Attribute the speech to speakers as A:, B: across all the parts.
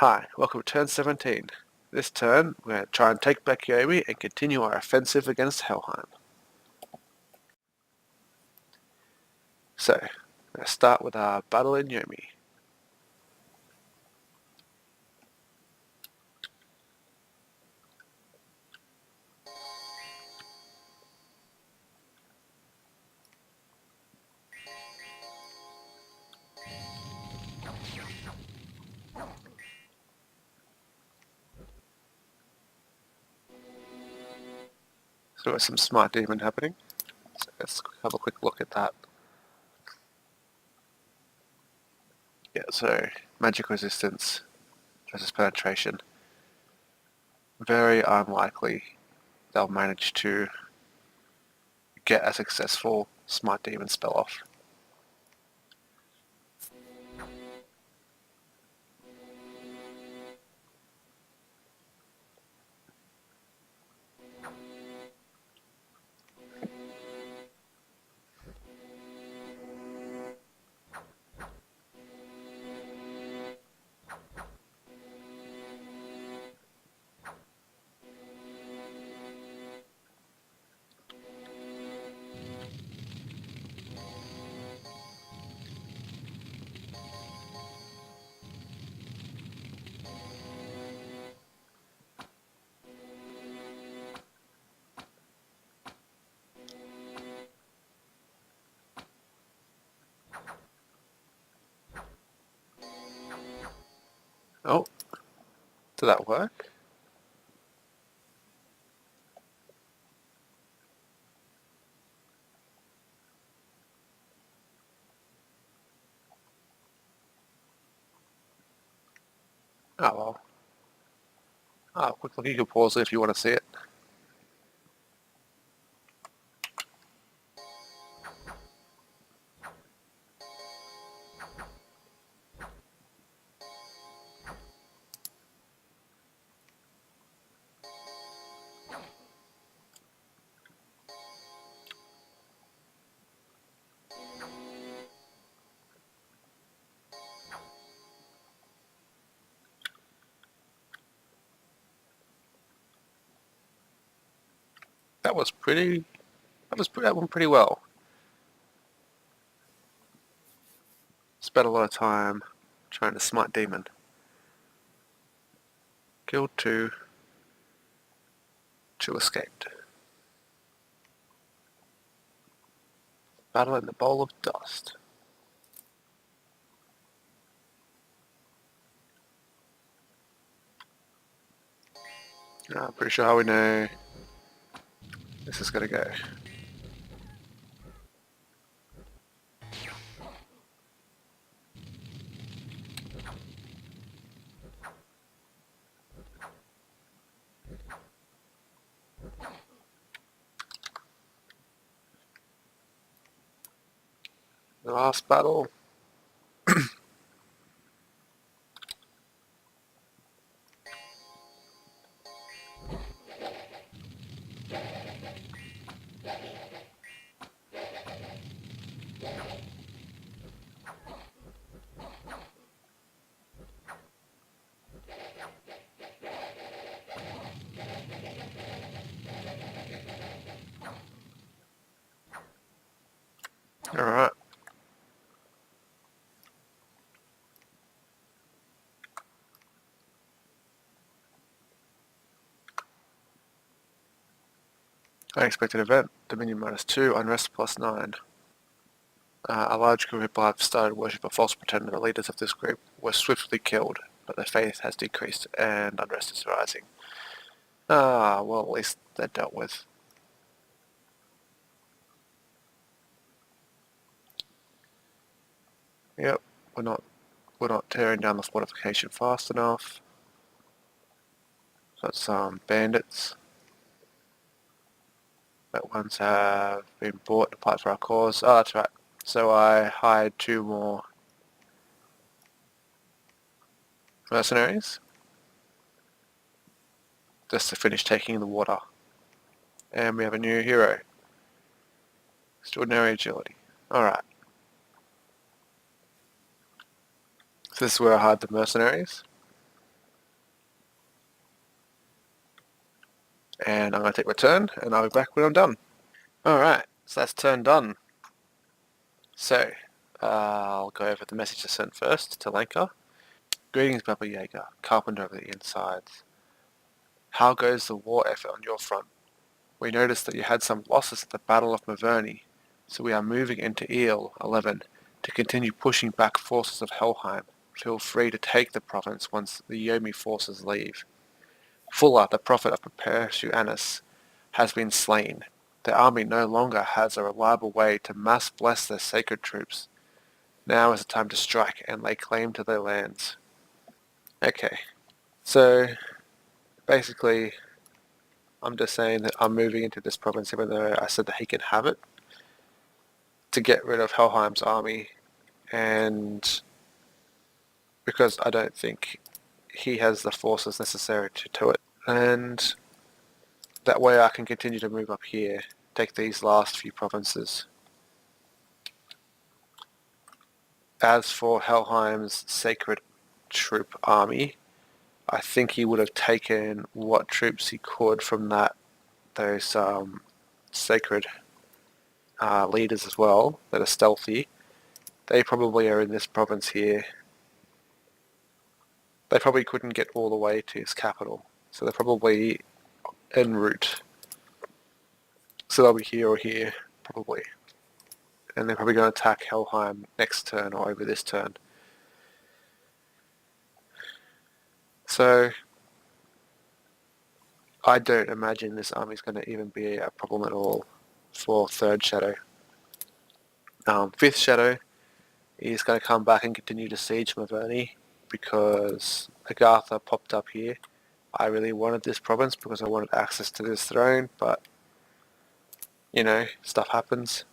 A: Hi, welcome to turn 17. This turn, we're going to try and take back Yomi and continue our offensive against Helheim. So, let's start with our battle in Yomi. So there's some smart demon happening. So let's have a quick look at that. Yeah, so magic resistance versus penetration. Very unlikely they'll manage to get a successful smart demon spell off. Oh, did that work? Oh well. Oh, quick look, you can pause it if you want to see it. That went pretty well. Spent a lot of time trying to smite demon. Killed two escaped. Battle in the bowl of dust. I'm pretty sure how we know this is gonna go. The last battle. Alright. Unexpected event. Dominion -2, unrest +9. A large group of people have started worship a false pretender. The leaders of this group were swiftly killed, but their faith has decreased and unrest is rising. Well, at least they're dealt with. Yep, we're not tearing down the fortification fast enough. Got some bandits. That ones have been bought to fight for our cause. Oh, that's right. So I hired 2 more mercenaries just to finish taking the water. And we have a new hero. Extraordinary agility. Alright. So this is where I hired the mercenaries. And I'm going to take my turn, and I'll be back when I'm done. Alright, so that's turn done. So, I'll go over the message I sent first to Lenka. Greetings, Baba Yaga, carpenter of the insides. How goes the war effort on your front? We noticed that you had some losses at the Battle of Maverny, so we are moving into Eel-11 to continue pushing back forces of Helheim. Feel free to take the province once the Yomi forces leave. Fulla, the prophet of Perpetuanus, has been slain. The army no longer has a reliable way to mass bless their sacred troops. Now is the time to strike and lay claim to their lands. Okay, so basically I'm just saying that I'm moving into this province even though I said that he can have it to get rid of Helheim's army, and because I don't think he has the forces necessary to do it. And that way I can continue to move up here, take these last few provinces. As for Helheim's sacred troop army, I think he would have taken what troops he could from those sacred leaders as well that are stealthy. They probably are in this province here. They probably couldn't get all the way to his capital, so they're probably en route. So they'll be here or here, probably. And they're probably going to attack Helheim next turn or over this turn. So I don't imagine this army's going to even be a problem at all for third Shadow. Fifth Shadow is going to come back and continue to siege Maverny because Agartha popped up here. I really wanted this province because I wanted access to this throne, but you know, stuff happens.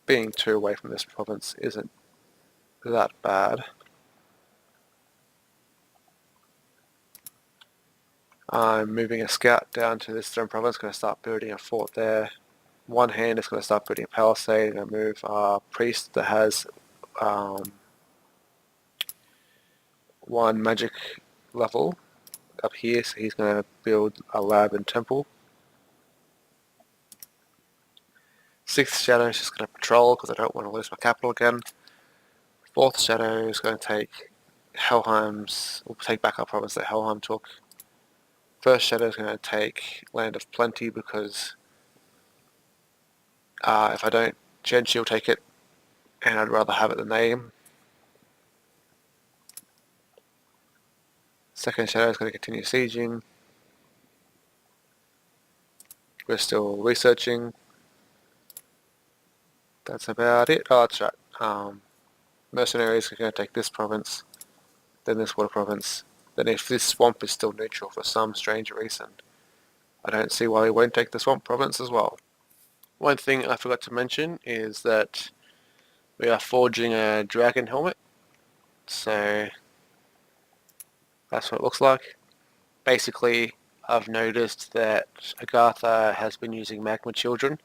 A: Being 2 away from this province isn't that bad. I'm moving a scout down to this throne province, going to start building a fort there. One hand is going to start building a palisade, and I move a priest that has 1 magic level up here, so he's going to build a lab and temple. Sixth Shadow is just going to patrol because I don't want to lose my capital again. Fourth Shadow is going to take we'll take back our province that Helheim took. First Shadow is going to take Land of Plenty because if I don't, Genshi will take it, and I'd rather have it than name. Second Shadow is going to continue sieging. We're still researching. That's about it. Oh, that's right. Mercenaries are going to take this province, then this water province. Then if this swamp is still neutral for some strange reason, I don't see why we won't take the swamp province as well. One thing I forgot to mention is that we are forging a dragon helmet, so that's what it looks like. Basically, I've noticed that Agartha has been using magma children.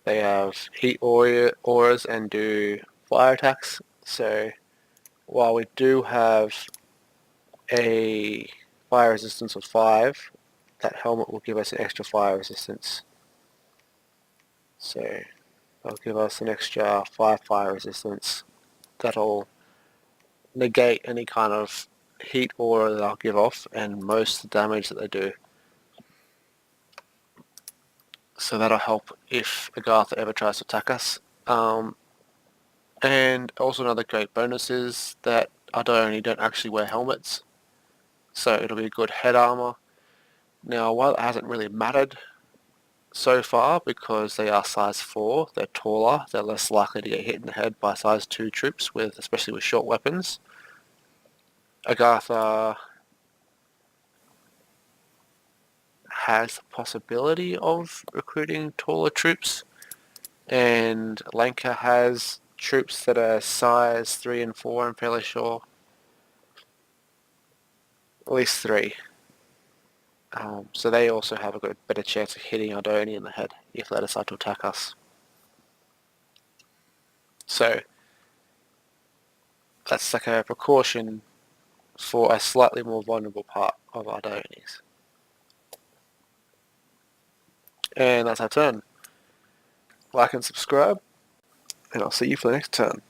A: They have heat auras and do fire attacks, so while we do have a fire resistance of 5, that helmet will give us an extra fire resistance. So that'll give us an extra 5 fire resistance. That'll negate any kind of heat aura that I'll give off and most of the damage that they do. So that'll help if Agartha ever tries to attack us. And also another great bonus is that Ardoni don't actually wear helmets, so it'll be a good head armor. Now, while it hasn't really mattered so far because they are size 4, they're taller, they're less likely to get hit in the head by size 2 troops, especially with short weapons. Agartha has the possibility of recruiting taller troops, and Lanka has troops that are size 3 and 4, I'm fairly sure. At least 3. So they also have a better chance of hitting Ardoni in the head if they decide to attack us. So that's like a precaution for a slightly more vulnerable part of our deities. And that's our turn. Like and subscribe, and I'll see you for the next turn.